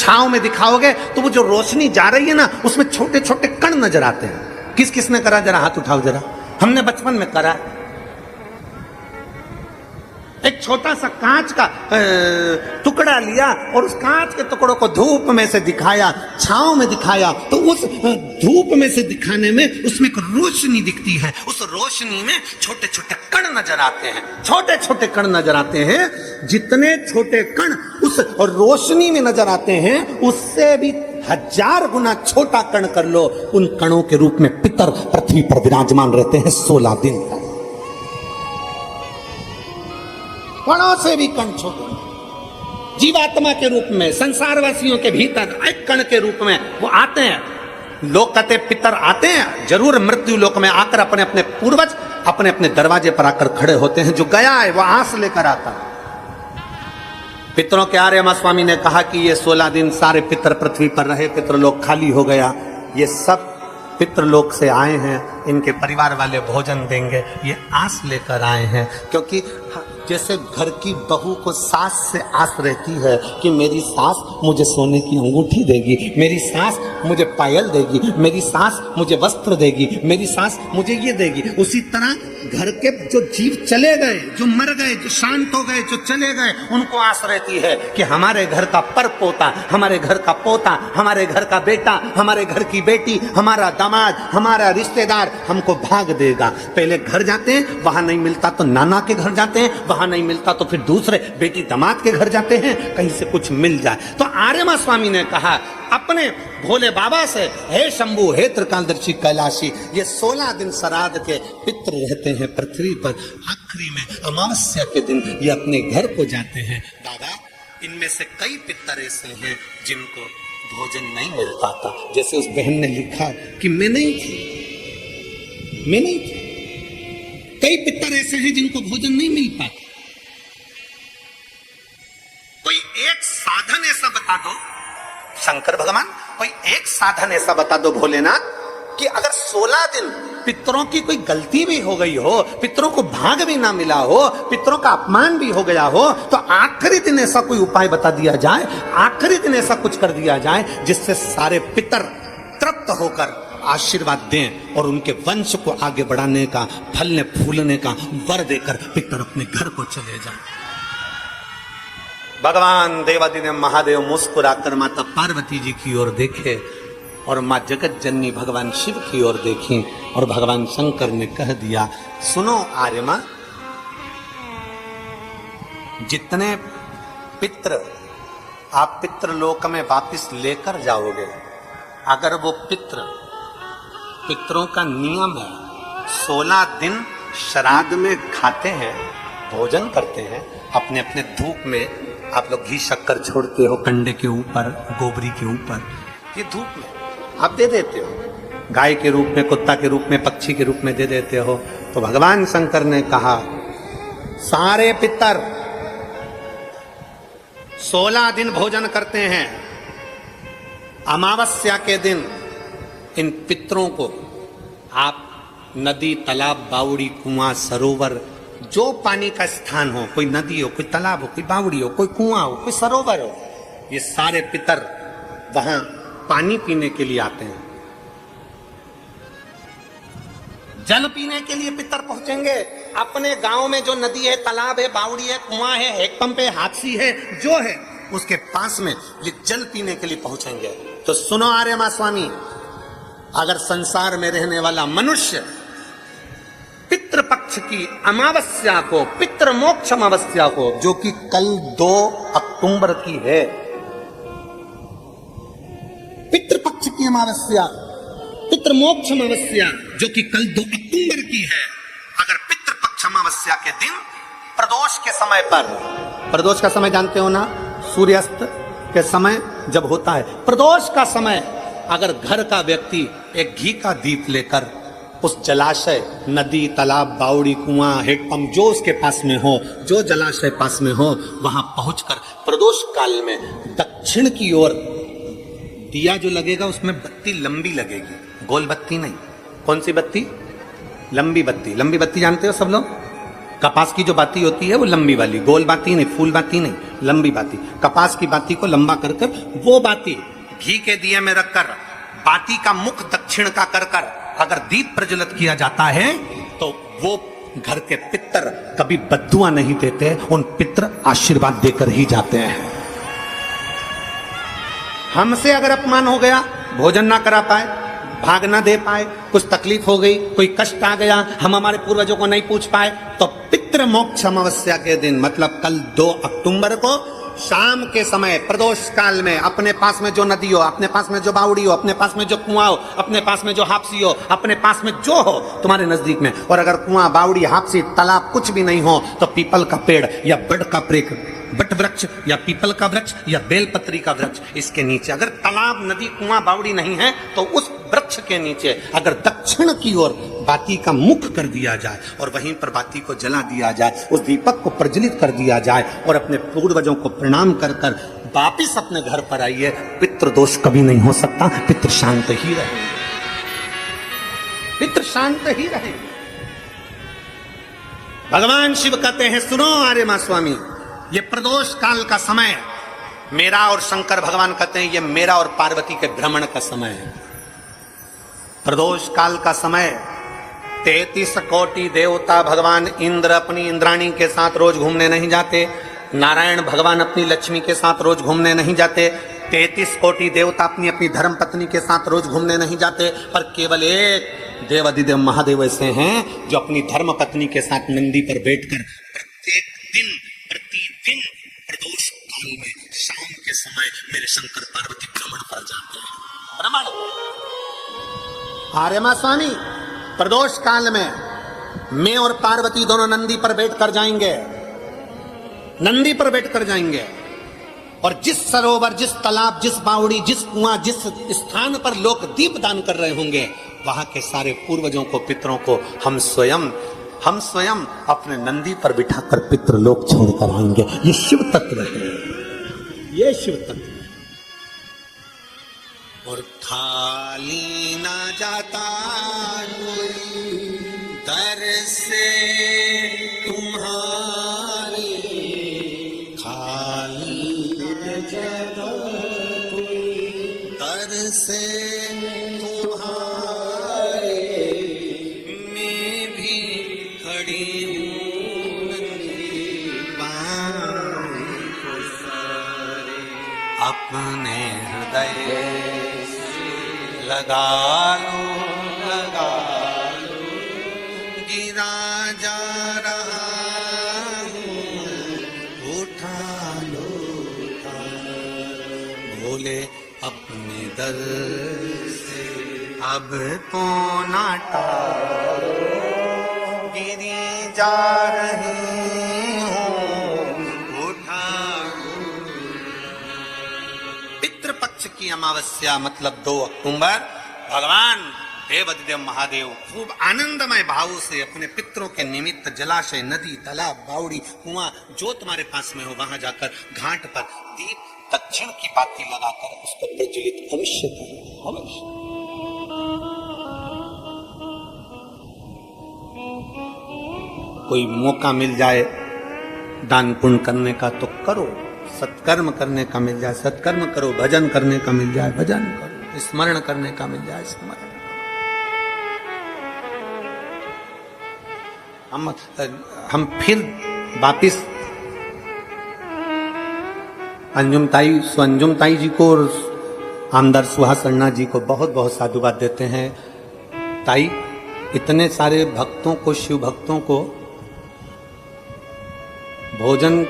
छांव में दिखाओगे तो वो जो रोशनी जा रही है ना, उसमें छोटे छोटे कण नजर आते हैं। किस किसने करा, जरा हाथ उठाओ जरा। हमने बचपन में करा। एक छोटा सा कांच का टुकड़ा लिया और उस कांच के टुकड़ों को धूप में से दिखाया, छांव में दिखाया, तो उस धूप में से दिखाने में उसमें एक रोशनी दिखती है। उस रोशनी में छोटे छोटे कण नजर आते हैं, छोटे छोटे कण नजर आते हैं। जितने छोटे कण उस रोशनी में नजर आते हैं, उससे भी 1000 गुना छोटा कण कर लो, उन कणों के रूप में पितर पृथ्वी पर विराजमान रहते हैं 16 दिन तक। कणों से भी कण छोटे, जीवात्मा के रूप में संसारवासियों के भीतर एक कण के रूप में वो आते हैं। लोग कहते पितर आते हैं जरूर, मृत्यु लोक में आकर अपने अपने पूर्वज अपने अपने दरवाजे पर आकर खड़े होते हैं। जो गया है वो आस लेकर आता है। पितरों के आर्यमा स्वामी ने कहा कि ये 16 दिन सारे पितर पृथ्वी पर रहे, पितृलोक खाली हो गया। ये सब पितृलोक से आए हैं, इनके परिवार वाले भोजन देंगे, ये आस लेकर आए हैं। क्योंकि जैसे घर की बहू को सास से आस रहती है कि मेरी सास मुझे सोने की अंगूठी देगी, मेरी सास मुझे पायल देगी, मेरी सास मुझे वस्त्र देगी, मेरी सास मुझे ये देगी, उसी तरह घर के जो जीव चले गए, जो मर गए, जो शांत हो गए, जो चले गए, उनको आस रहती है कि हमारे घर का पर पोता, हमारे घर का पोता, हमारे घर का बेटा, हमारे घर की बेटी, हमारा दामाद, हमारा रिश्तेदार हमको भाग देगा। पहले घर जाते हैं, वहां नहीं मिलता तो नाना के घर जाते हैं, वहां नहीं मिलता तो फिर दूसरे बेटी दामाद के घर जाते हैं, कहीं से कुछ मिल जाए। तो आर्यमा स्वामी ने कहा अपने भोले बाबा से, हे शंभु, हे त्रिकालदर्शी कैलाशी, ये 16 दिन श्राद्ध के पितृ रहते हैं पृथ्वी पर। आखिरी में अमावस्या के दिन ये अपने घर को जाते हैं। बाबा, इनमें से कई पितर ऐसे हैं जिनको भोजन नहीं मिल पाता। जैसे उस बहन ने लिखा कि मैं नहीं थी, मैं नहीं थी। कई पितर ऐसे हैं जिनको भोजन नहीं मिल पाता। कोई एक साधन ऐसा बता दो शंकर भगवान, कोई एक साधन ऐसा बता दो भोलेनाथ कि अगर 16 दिन पितरों की कोई गलती भी हो गई हो, पितरों को भाग भी ना मिला हो, पितरों का अपमान भी हो गया हो, तो आखिरी दिन ऐसा कोई उपाय बता दिया जाए, आखिरी दिन ऐसा कुछ कर दिया जाए जिससे सारे पितर तृप्त होकर आशीर्वाद दें और उनके वंश को आगे बढ़ाने का, फलने फूलने का वर देकर पितर अपने घर को चले जाएं। भगवान देवादिदेव महादेव मुस्कुराकर माता पार्वती जी की ओर देखे और मां जगत जननी भगवान शिव की ओर देखी और भगवान शंकर ने कह दिया, सुनो आर्यमा, जितने पितृ आप पितृलोक में वापस लेकर जाओगे, अगर वो पितरों का नियम है 16 दिन श्राद्ध में खाते हैं, भोजन करते हैं, अपने अपने धूप में आप लोग घी शक्कर छोड़ते हो, कंडे के ऊपर, गोबरी के ऊपर, ये धूप में आप दे देते हो, गाय के रूप में, कुत्ता के रूप में, पक्षी के रूप में दे देते हो। तो भगवान शंकर ने कहा सारे पितर 16 दिन भोजन करते हैं, अमावस्या के दिन इन पितरों को आप नदी, तालाब, बावड़ी, कुआं, सरोवर, जो पानी का स्थान हो, कोई नदी हो, कोई तालाब हो, कोई बावड़ी हो, कोई कुआं हो, कोई सरोवर हो, ये सारे पितर वहां पानी पीने के लिए आते हैं। जल पीने के लिए पितर पहुंचेंगे। अपने गांव में जो नदी है, तालाब है, बावड़ी है, कुआं है, हैंडपंप है, हाथसी है, जो है उसके पास में ये जल पीने के लिए पहुंचेंगे। तो सुनो आर्यमा स्वामी, अगर संसार में रहने वाला मनुष्य पितृपक्ष की अमावस्या को, पितृ मोक्ष अमावस्या को, जो कि कल 2 अक्टूबर की है, पितृपक्ष की अमावस्या, पितृमोक्ष अमावस्या जो कि कल 2 अक्टूबर की है, अगर पितृपक्ष अमावस्या के दिन प्रदोष के समय पर, प्रदोष का समय जानते हो ना, सूर्यास्त के समय जब होता है प्रदोष का समय, अगर घर का व्यक्ति एक घी का दीप लेकर उस जलाशय, नदी, तालाब, बावड़ी, कुआं, हैंडपंप, जो उसके पास में हो, जो जलाशय पास में हो, वहां पहुंचकर प्रदोष काल में दक्षिण की ओर दिया जो लगेगा उसमें बत्ती लंबी लगेगी, गोल बत्ती नहीं। कौन सी बत्ती? लंबी बत्ती। लंबी बत्ती जानते हो सब लोग? कपास की जो बाती होती है वो लंबी वाली, गोल बाती नहीं, फूल बाती नहीं, लंबी बाती। कपास की बाती को लंबा कर कर वो बाती घी के दिए में रखकर बाती का मुख दक्षिण का कर कर अगर दीप प्रज्वलित किया जाता है तो वो घर के पितर कभी बद्दुआ नहीं देते, उन पितर आशीर्वाद देकर ही जाते हैं। हमसे अगर अपमान हो गया, भोजन ना करा पाए, भाग ना दे पाए, कुछ तकलीफ हो गई, कोई कष्ट आ गया, हम हमारे पूर्वजों को नहीं पूछ पाए, तो पितृ मोक्ष अमावस्या के दिन मतलब कल 2 अक्टूबर को शाम के समय प्रदोष काल में अपने पास में जो नदी हो, अपने पास में जो बावड़ी हो, अपने पास में जो कुआं हो, अपने पास में जो हापसी हो, अपने पास में जो हो तुम्हारे नजदीक में, और अगर कुआं, बावड़ी, हापसी, तालाब कुछ भी नहीं हो तो पीपल का पेड़ या बट वृक्ष या पीपल का वृक्ष या बेलपत्री का वृक्ष, इसके नीचे अगर तालाब, नदी, कुआं, बावड़ी नहीं है तो उस वृक्ष के नीचे अगर दक्षिण की ओर बाती का मुख कर दिया जाए और वहीं पर बाती को जला दिया जाए, उस दीपक को प्रज्वलित कर दिया जाए और अपने पूर्वजों को प्रणाम कर कर वापिस अपने घर पर आइए, पितृ दोष कभी नहीं हो सकता, पितृ शांत ही रहेंगे, पितृ शांत ही रहेंगे। भगवान शिव कहते हैं, सुनो आर्य मां स्वामी, ये प्रदोष काल का समय मेरा, और शंकर भगवान कहते हैं ये मेरा और पार्वती के भ्रमण का समय है। प्रदोष काल का समय 33 कोटि देवता, भगवान इंद्र अपनी इंद्राणी के साथ रोज घूमने नहीं जाते, नारायण भगवान अपनी लक्ष्मी के साथ रोज घूमने नहीं जाते, 33 कोटि देवता अपनी अपनी धर्म पत्नी के साथ रोज घूमने नहीं जाते, पर केवल एक देवाधिदेव महादेव ऐसे हैं जो अपनी धर्म पत्नी के साथ नंदी पर बैठकर प्रतिदिन प्रदोष काल में शाम के समय मेरे शंकर पार्वती भ्रमण पर जाते हैं। भ्रमण आर्य मां स्वामी, प्रदोष काल में मैं और पार्वती दोनों नंदी पर बैठकर जाएंगे, नंदी पर बैठकर जाएंगे, और जिस सरोवर, जिस तालाब, जिस बावड़ी, जिस कुआं, जिस स्थान पर लोग दीप दान कर रहे होंगे, वहां के सारे पूर्वजों को, पितरों को हम स्वयं अपने नंदी पर बिठाकर पितृलोक छोड़कर आएंगे। ये शिव तत्व है, ये शिव तत्व है। और खाली ना जाता कोई दर से तुम्हारे, खाली ना जाता कोई दर से तुम्हारे, मैं भी खड़ी हूँ नंदी बाई को सारे, अपने हृदय लगा लो गिरा जा रहा हूँ, उठा लो भोले अपने दर से, अब तो ना टालो, गिरी जा रही हूँ, उठा लो। पितृपक्ष की अमावस्या मतलब 2 अक्टूबर, भगवान देवाधिदेव महादेव खूब आनंदमय भाव से अपने पितरों के निमित्त जलाशय, नदी, तालाब, बावड़ी, कुआं जो तुम्हारे पास में हो वहां जाकर घाट पर दीप दक्षिण की बाती लगाकर उसको प्रज्वलित अवश्य करो, अवश्य। कोई मौका मिल जाए दान पुण्य करने का तो करो, सत्कर्म करने का मिल जाए सत्कर्म करो, भजन करने का मिल जाए भजन करो, स्मरण करने का मिल जाए स्मरण। हम फिर वापिस अंजुम ताई जी को और आमदार सुहास अन्ना जी को बहुत बहुत साधुवाद देते हैं। ताई, इतने सारे भक्तों को, शिव भक्तों को भोजन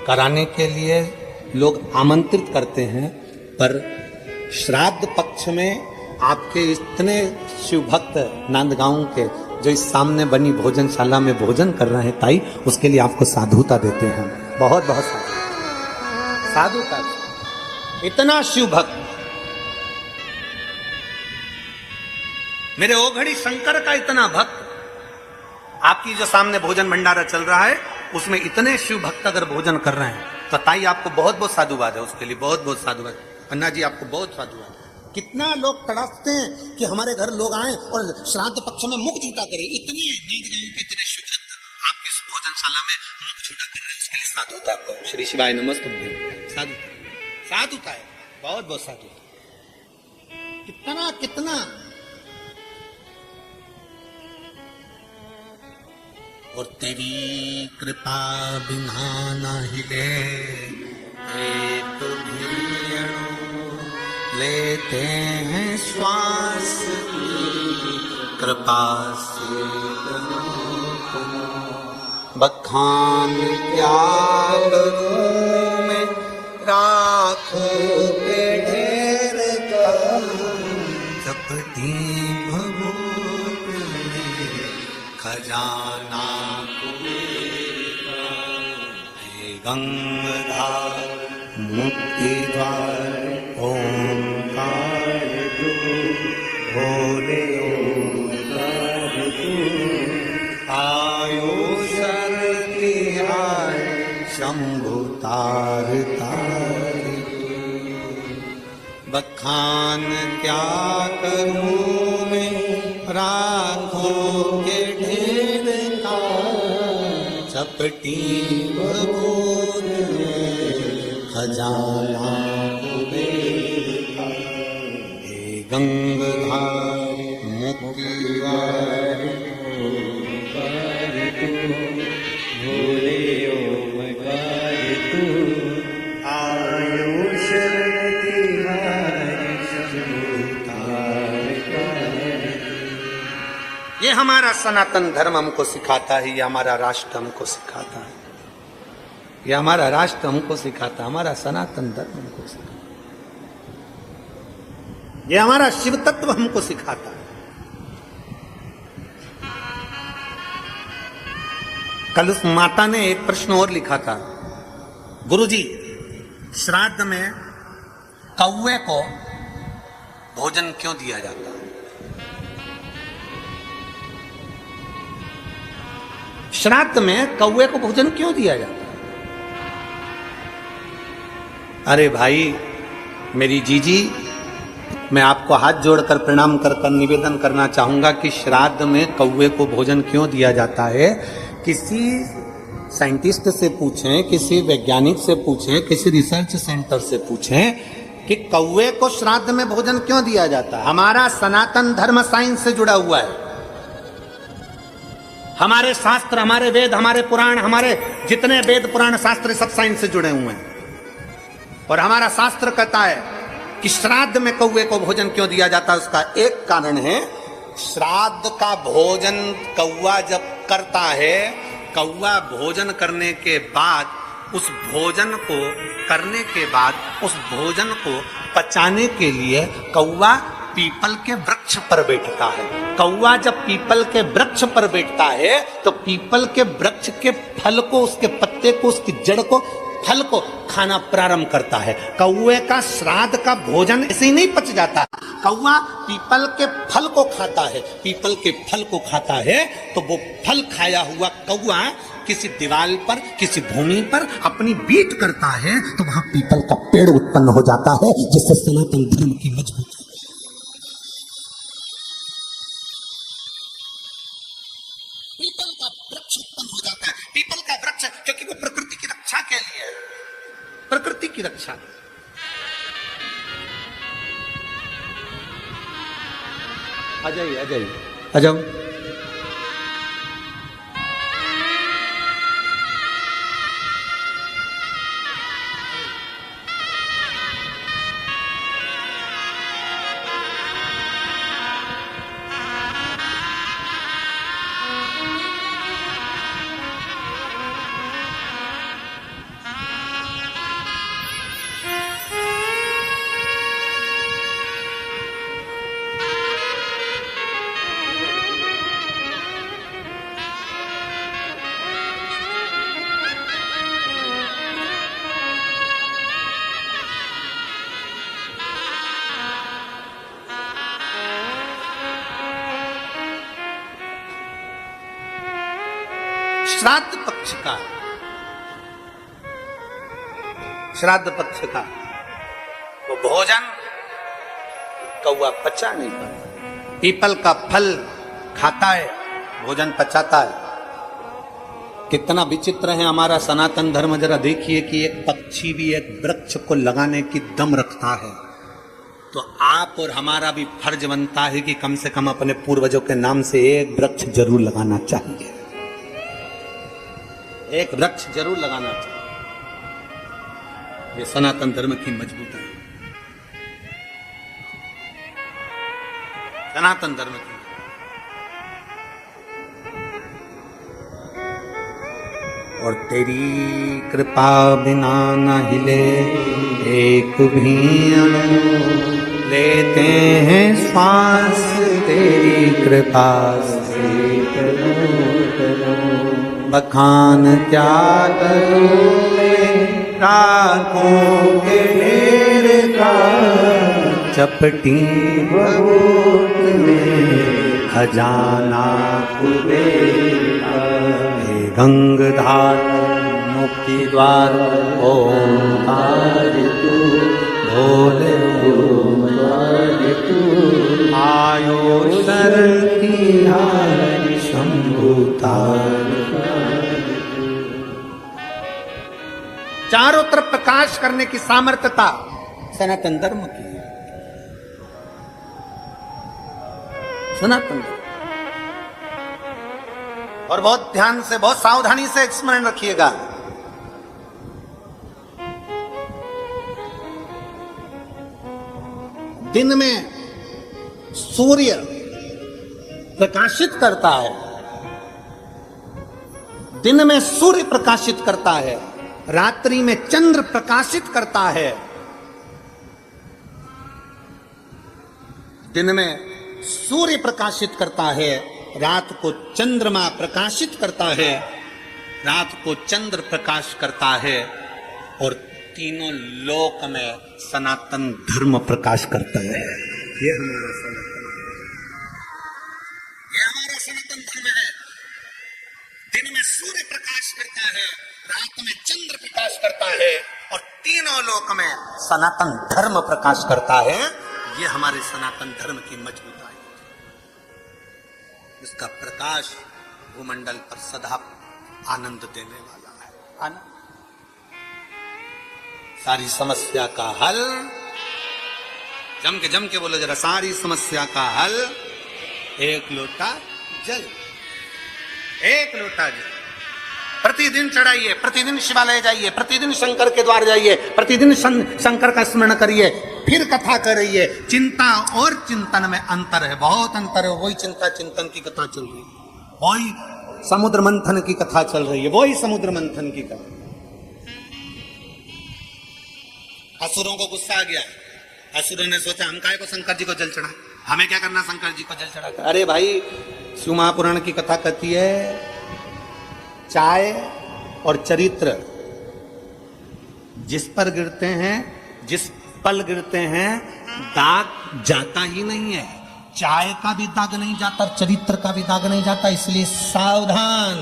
कराने के लिए लोग आमंत्रित करते हैं, पर श्राद्ध पक्ष में आपके इतने शिव भक्त नांदगांव के जो इस सामने बनी भोजनशाला में भोजन कर रहे हैं ताई, उसके लिए आपको साधुता देते हैं, बहुत बहुत साधुता। इतना शिव भक्त, मेरे ओघड़ी शंकर का इतना भक्त, आपकी जो सामने भोजन भंडारा चल रहा है उसमें इतने शिव भक्त अगर भोजन कर रहे हैं तो ताई आपको बहुत बहुत साधुवाद है, उसके लिए बहुत बहुत साधुवाद। अन्ना जी आपको बहुत साधुवाद। कितना लोग तड़पते हैं कि हमारे घर लोग आए और श्राद्ध पक्ष में मुख झूठा करें, इतने शिव भक्त आपके भोजन भोजनशाला में मुख छूटा कर रहे हैं, उसके लिए साधुता को श्री शिवाय नमस्तुभ्यं। साधु साधुता है, बहुत बहुत साधु। कितना कितना और तेरी कृपा बिना न हिले एक भी अणु, लेते हैं श्वास की कृपा से बखान क्या करूं मैं राख के ढेर का, चपटी भभूत में खजाना हे गंगाधार मुक्ति द्वार ओंकार तू, भोले ओंकार तू, आयुष तिहार शंभु तार तार, बखान क्या करूं मैं राखों के ढेर का, चपटी भभूत खजाना कुबेर का, हे गंगाधार मुक्ति द्वार ओंकार तू, भोले ओंकार तू, आयुष तिहार शंभु तार तार। ये हमारा सनातन धर्म हमको सिखाता है, ये हमारा राष्ट्र हमको सिखाता है, ये हमारा राष्ट्र हमको सिखाता है, हमारा सनातन धर्म हमको सिखाता है, ये हमारा शिव तत्व हमको सिखाता है। कल उस माता ने एक प्रश्न और लिखा था, गुरुजी श्राद्ध में कौवे को भोजन क्यों दिया जाता है? श्राद्ध में कौवे को भोजन क्यों दिया जाता है? अरे भाई मेरी जीजी, मैं आपको हाथ जोड़कर प्रणाम कर निवेदन करना चाहूंगा कि श्राद्ध में कौवे को भोजन क्यों दिया जाता है, किसी साइंटिस्ट से पूछें, किसी वैज्ञानिक से पूछें, किसी रिसर्च सेंटर से पूछें कि कौवे को श्राद्ध में भोजन क्यों दिया जाता है। हमारा सनातन धर्म साइंस से जुड़ा हुआ है, हमारे शास्त्र, हमारे वेद, हमारे पुराण, हमारे जितने वेद पुराण शास्त्र सब साइंस से जुड़े हुए हैं। और हमारा शास्त्र कहता है कि श्राद्ध में कौवे को भोजन क्यों दिया जाता है, उसका एक कारण है, श्राद्ध का भोजन कौवा जब करता है, कौवा भोजन करने के बाद उस भोजन को करने के बाद उस भोजन को पचाने के लिए कौवा पीपल के वृक्ष पर बैठता है। कौवा जब पीपल के वृक्ष पर बैठता है तो पीपल के वृक्ष के फल को, उसके पत्ते को, उसकी जड़ को, फल को खाना प्रारंभ करता है। कौवे का श्राद्ध का भोजन ऐसे ही नहीं पच जाता, कौवा पीपल के फल को खाता है। पीपल के फल को खाता है तो वो फल खाया हुआ कौवा किसी दीवार पर, किसी भूमि पर अपनी बीट करता है तो वहां पीपल का पेड़ उत्पन्न हो जाता है, जिससे सनातन धर्म की मजबूती। पीपल का वृक्ष उत्पन्न हो जाता है, पीपल का वृक्ष, क्योंकि वो प्रकृति की रक्षा के लिए है, प्रकृति की रक्षा। आ जाइए, आ जाइए, आ जाओ। श्राद्ध पक्ष का, श्राद्ध पक्ष का वो भोजन कौवा पचा नहीं पाता, पीपल का फल खाता है, भोजन पचाता है। कितना विचित्र है हमारा सनातन धर्म। जरा देखिए कि एक पक्षी भी एक वृक्ष को लगाने की दम रखता है, तो आप और हमारा भी फर्ज बनता है कि कम से कम अपने पूर्वजों के नाम से एक वृक्ष जरूर लगाना चाहिए, एक वृक्ष जरूर लगाना चाहिए। ये सनातन धर्म की मजबूती है, सनातन धर्म की। और तेरी कृपा बिना न हिले एक भी अणु, लेते हैं श्वास तेरी कृपा से। बखान क्या करूं राखों के ढेर का, चपटी बहुत में खजाना हे गंगधार मुक्ति द्वार ओंकार तू, भोले ओंकार तू, आयो शरण की हार शंभुतार। चारों तरफ प्रकाश करने की सामर्थ्यता सनातन धर्म की है, सनातन धर्म। और बहुत ध्यान से, बहुत सावधानी से स्मरण रखिएगा, दिन में सूर्य प्रकाशित करता है, दिन में सूर्य प्रकाशित करता है, रात्रि में चंद्र प्रकाशित करता है। दिन में सूर्य प्रकाशित करता है, रात को चंद्रमा प्रकाशित करता है, रात को चंद्र प्रकाश करता है, और तीनों लोक में सनातन धर्म प्रकाश करता है। ये हमारा सनातन, ये हमारा सनातन धर्म है। दिन में सूर्य प्रकाश करता है, रात में चंद्र प्रकाश करता है, और तीनों लोक में सनातन धर्म प्रकाश करता है। ये हमारे सनातन धर्म की मजबूताई, इसका प्रकाश भूमंडल पर सदा आनंद देने वाला है। आनंद सारी समस्या का हल, जम के बोलो जरा, सारी समस्या का हल एक लोटा जल, एक लोटा जल। प्रतिदिन चढ़ाइए, प्रतिदिन शिवालय जाइए, प्रतिदिन शंकर के द्वार जाइए, प्रतिदिन शंकर का स्मरण करिए, फिर कथा करिए। चिंता और चिंतन में अंतर है, बहुत अंतर है। वही चिंता चिंतन की कथा चल रही है, वही समुद्र मंथन की कथा चल रही है, वही समुद्र मंथन की कथा। असुरों को गुस्सा आ गया, असुरों ने सोचा हम काहे को शंकर जी को जल चढ़ा, हमें क्या करना शंकर जी को जल चढ़ा। अरे भाई, शिव महापुराण की कथा कहती है चाय और चरित्र जिस पर गिरते हैं, जिस पल गिरते हैं, दाग जाता ही नहीं है। चाय का भी दाग नहीं जाता, चरित्र का भी दाग नहीं जाता, इसलिए सावधान,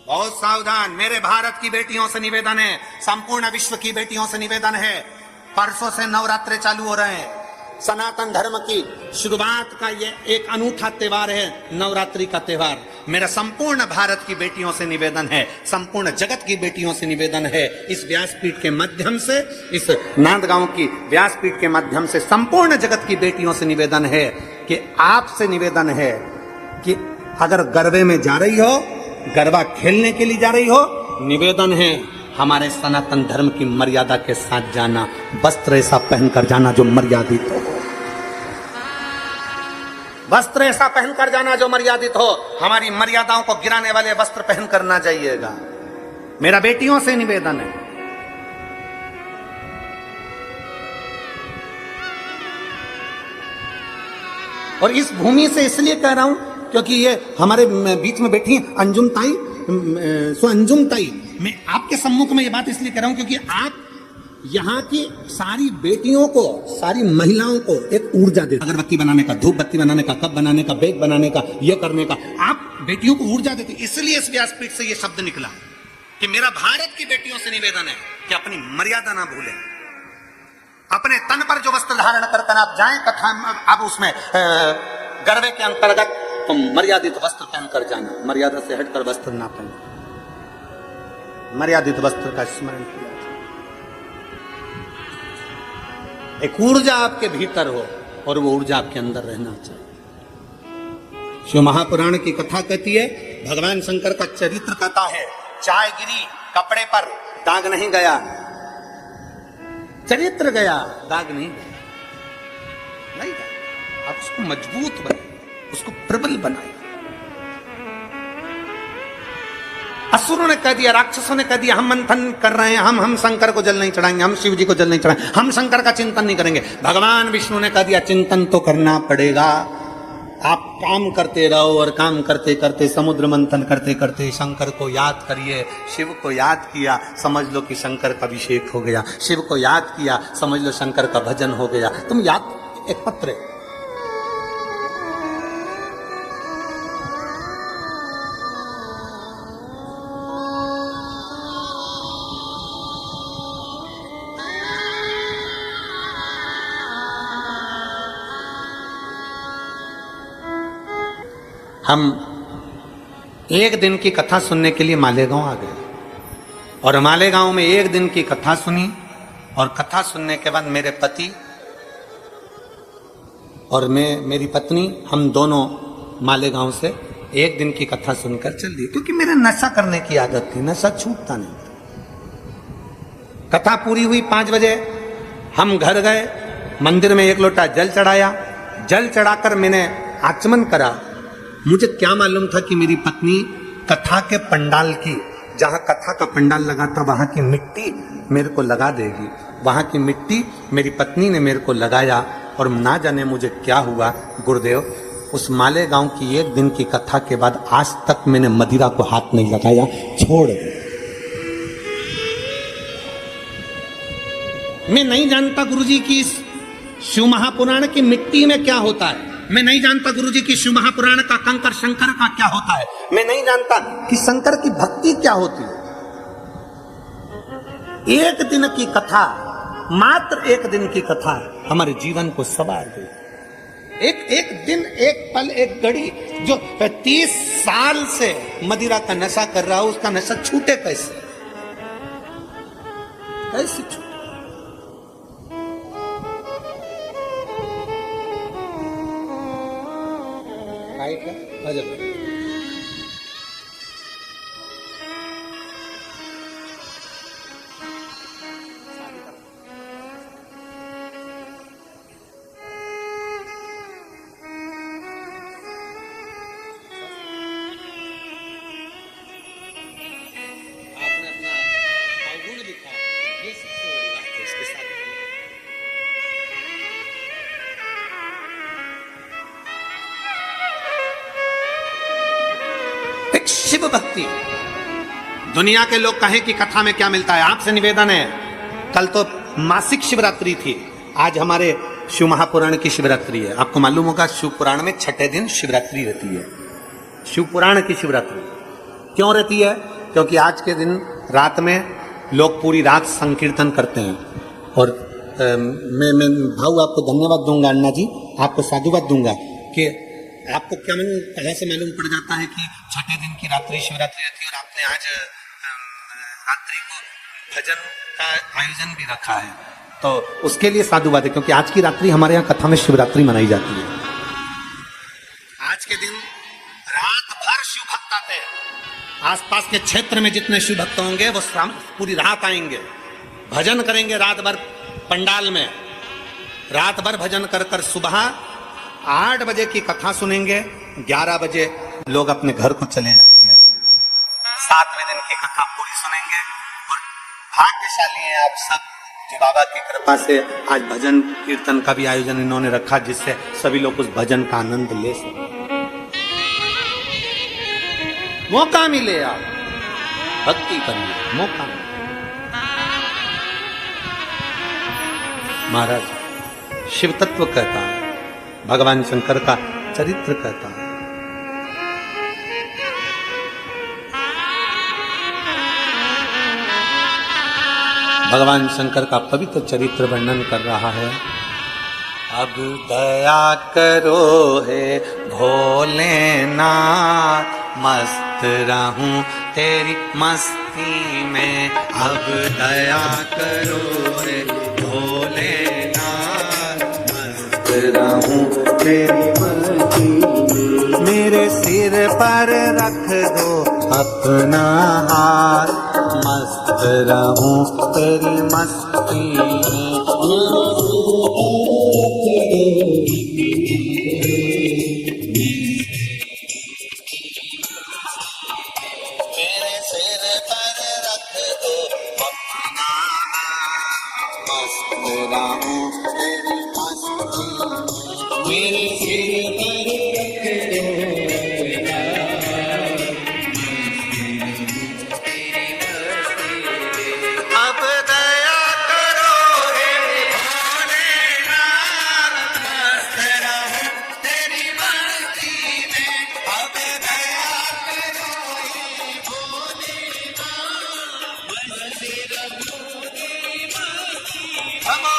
बहुत सावधान। मेरे भारत की बेटियों से निवेदन है, संपूर्ण विश्व की बेटियों से निवेदन है, परसों से नवरात्रे चालू हो रहे हैं। सनातन धर्म की शुरुआत का ये एक अनूठा त्योहार है, नवरात्रि का त्योहार। मेरा संपूर्ण भारत की बेटियों से निवेदन है, संपूर्ण जगत की बेटियों से निवेदन है, इस व्यासपीठ के माध्यम से, इस नांदगांव की व्यासपीठ के माध्यम से संपूर्ण जगत की बेटियों से निवेदन है कि आपसे निवेदन है कि अगर गरबे में जा रही हो, गरबा खेलने के लिए जा रही हो, निवेदन है हमारे सनातन धर्म की मर्यादा के साथ जाना, वस्त्र ऐसा पहनकर जाना जो मर्यादित हो, वस्त्र ऐसा पहनकर जाना जो मर्यादित हो। हमारी मर्यादाओं को गिराने वाले वस्त्र पहनकर ना जाइएगा, मेरा बेटियों से निवेदन है। और इस भूमि से इसलिए कह रहा हूं क्योंकि ये हमारे बीच में बैठी अंजुम ताई, सो अंजुम ताई, मैं आपके सम्मुख में ये बात इसलिए कह रहा हूं क्योंकि आप यहाँ की सारी बेटियों को, सारी महिलाओं को एक ऊर्जा देते, अगरबत्ती बनाने का, धूप बत्ती बनाने का, कप बनाने का, बेग बनाने का, ये करने का, आप बेटियों को ऊर्जा देते। इसलिए इस व्यासपीठ से ये शब्द निकला कि मेरा भारत की बेटियों से निवेदन है कि अपनी मर्यादा ना भूलें, अपने तन पर जो वस्त्र धारण करकर आप जाएं तथा अब उसमें गरबे के अंतर्गत तुम मर्यादित वस्त्र पहनकर जाना, मर्यादा से हटकर वस्त्र ना पहनना, मर्यादित वस्त्र का स्मरण किया जाए। एक ऊर्जा आपके भीतर हो और वो ऊर्जा आपके अंदर रहना चाहिए। शिव महापुराण की कथा कहती है, भगवान शंकर का चरित्र कथा है, चाय गिरी कपड़े पर, दाग नहीं गया, चरित्र गया, दाग नहीं गया, नहीं गया। आप उसको मजबूत बनाए, उसको प्रबल बनाए। असुरों ने कह दिया, राक्षसों ने कह दिया, हम मंथन कर रहे हैं, हम शंकर को जल नहीं चढ़ाएंगे, हम शिव जी को जल नहीं चढ़ाएंगे, हम शंकर का चिंतन नहीं करेंगे। भगवान विष्णु ने कह दिया, चिंतन तो करना पड़ेगा। आप काम करते रहो और काम करते करते, समुद्र मंथन करते करते शंकर को याद करिए। शिव को याद किया, समझ लो कि शंकर का अभिषेक हो गया। शिव को याद किया, समझ लो शंकर का भजन हो गया। तुम याद, एक पत्र है, हम एक दिन की कथा सुनने के लिए मालेगांव आ गए और मालेगांव में एक दिन की कथा सुनी और कथा सुनने के बाद मेरे पति और मेरी पत्नी, हम दोनों मालेगांव से एक दिन की कथा सुनकर चल दिए, क्योंकि मेरे नशा करने की आदत थी, नशा छूटता नहीं। कथा पूरी हुई 5 बजे, हम घर गए, मंदिर में 1 लोटा जल चढ़ाया। जल चढ़ाकर मैंने आचमन करा। मुझे क्या मालूम था कि मेरी पत्नी कथा के पंडाल की, जहां कथा का पंडाल लगा था, वहां की मिट्टी मेरे को लगा देगी। वहां की मिट्टी मेरी पत्नी ने मेरे को लगाया और ना जाने मुझे क्या हुआ। गुरुदेव, उस मालेगांव की एक दिन की कथा के बाद आज तक मैंने मदिरा को हाथ नहीं लगाया, छोड़ दिया। मैं नहीं जानता गुरुजी की शिव महापुराण की मिट्टी में क्या होता है। मैं नहीं जानता गुरुजी की शिव महापुराण का कंकर शंकर का क्या होता है। मैं नहीं जानता कि शंकर की भक्ति क्या होती है। एक दिन की कथा, मात्र एक दिन की कथा हमारे जीवन को सवार दे। एक दिन, एक पल, एक घड़ी, जो 30 साल से मदिरा का नशा कर रहा हो, उसका नशा छूटे कैसे? कैसे छूटे? भजन आपने अपना अवगुण लिखा, ये सबसे बड़ी बात है। इसके साथ एक शिव भक्ति। दुनिया के लोग कहें कि कथा में क्या मिलता है, आपसे निवेदन है, कल तो मासिक शिवरात्रि थी, आज हमारे शिव महापुराण की शिवरात्रि है। आपको मालूम होगा शिव पुराण में 6ठे दिन शिवरात्रि रहती है। शिव पुराण की शिवरात्रि क्यों रहती है? क्योंकि आज के दिन रात में लोग पूरी रात संकीर्तन करते हैं। और मैं भाऊ आपको धन्यवाद दूंगा, अन्ना जी आपको साधुवाद दूंगा कि आपको क्या कहाँ से मालूम पड़ जाता है कि 6ठे दिन की रात्रि शिवरात्रि रहती है और आपने आज रात्रि को भजन का आयोजन भी रखा है, तो उसके लिए साधुवाद है। क्योंकि आज की रात्रि हमारे यहाँ कथा में शिवरात्रि मनाई जाती है। आज के दिन रात भर शिव भक्त आते हैं। आसपास के क्षेत्र में जितने शिव भक्त होंगे वो शाम पूरी रात आएंगे, भजन करेंगे रात भर पंडाल में। रात भर भजन कर कर सुबह 8 बजे की कथा सुनेंगे, 11 बजे लोग अपने घर को चले जाएंगे। 7वें दिन की कथा पूरी सुनेंगे। और भाग्यशाली हैं आप सब कि बाबा की कृपा से आज भजन कीर्तन का भी आयोजन इन्होंने रखा, जिससे सभी लोग उस भजन का आनंद ले सकें। मौका मिले आप भक्ति करिए, मौका मिले। महाराज शिव तत्व कहता है, भगवान शंकर का चरित्र कहता है। भगवान शंकर का पवित्र चरित्र वर्णन कर रहा है। अब दया करो हे भोलेनाथ, मस्त रहूं तेरी मस्ती में। अब दया करो हे भोलेनाथ, मस्त रहूं तेरी मस्ती में। मेरे सिर पर रख दो अपना हाथ, मस्त रहूं तेरी मस्ती में। मेरे सिर पर रख दो अपना हाथ, मस्त रहूं तेरी मस्ती में। मेरे सिर पर रख दो अब दया करो हे भोलेनाथ, मस्त रहूं तेरी मस्ती में। अब दया करो हे भोलेनाथ, मस्त रहूं तेरी मस्ती में। Come on!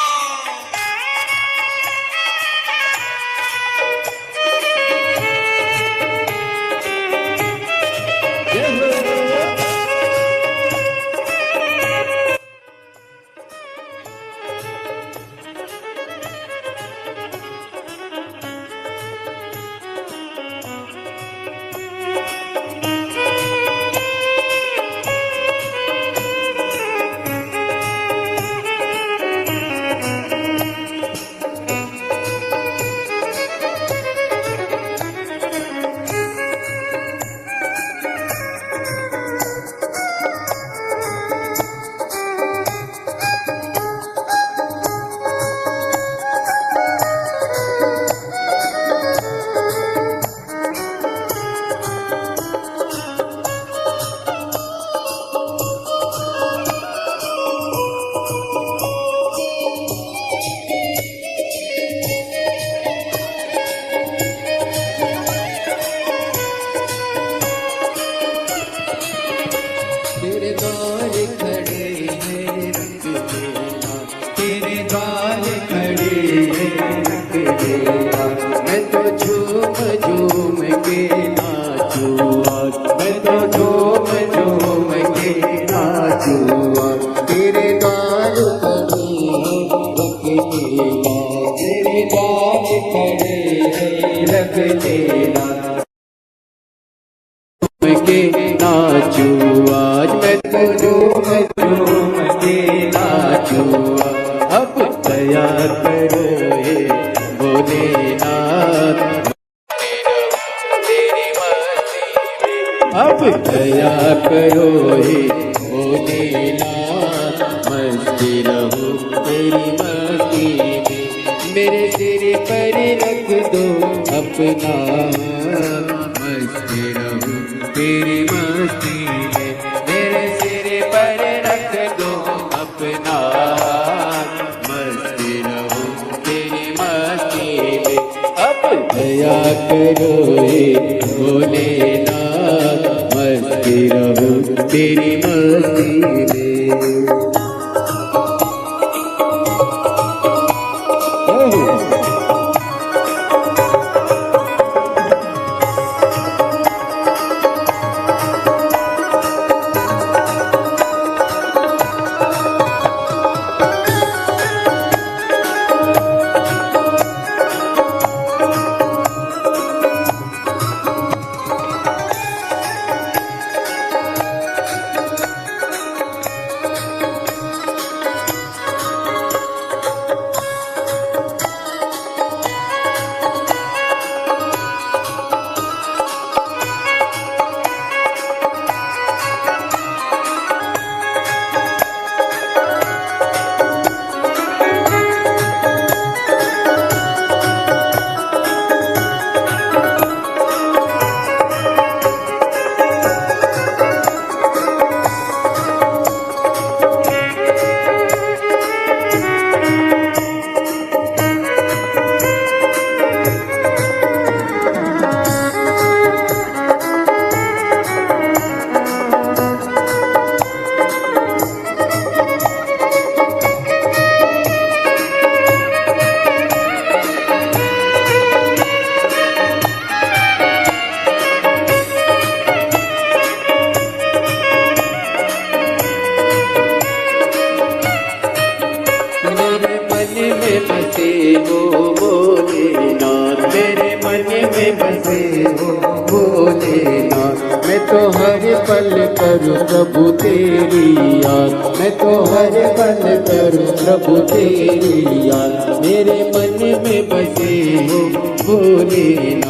तेरे द्वार खड़े हैं रख देना, तेरे द्वार खड़े हैं रख देना। मैं तो झूम झूम के नाचूं आज, मैं तो झूम झूम के नाचूं आज। तेरे द्वार खड़े हैं रख देना, तेरे द्वार खड़े हैं रख देना। के नाचूं आज, मैं तो झूम झूम के नाचूं आज। अब दया करो हे भोलेनाथ, तेरी मस्ती में। अब दया करो हे भोलेनाथ, मस्ती रहूं तेरी मस्ती में। मेरे सिर पर रख दो अपना, मस्ती रहूं तेरी मस्ती में। मेरे सिर पर रख दो अपना, मस्ती रहूं तेरी मस्ती में। अब दया करो हे भोलेनाथ, मस्ती रहूं तेरी मस्ती में। बसे हो भोलेनाथ, मेरे मन में बसे हो भोलेनाथ। मैं तो हर पल करूँ प्रभु तेरी याद, मैं तो हर पल करूँ प्रभु तेरी याद, मेरे मन में बसे हो भोलेनाथ।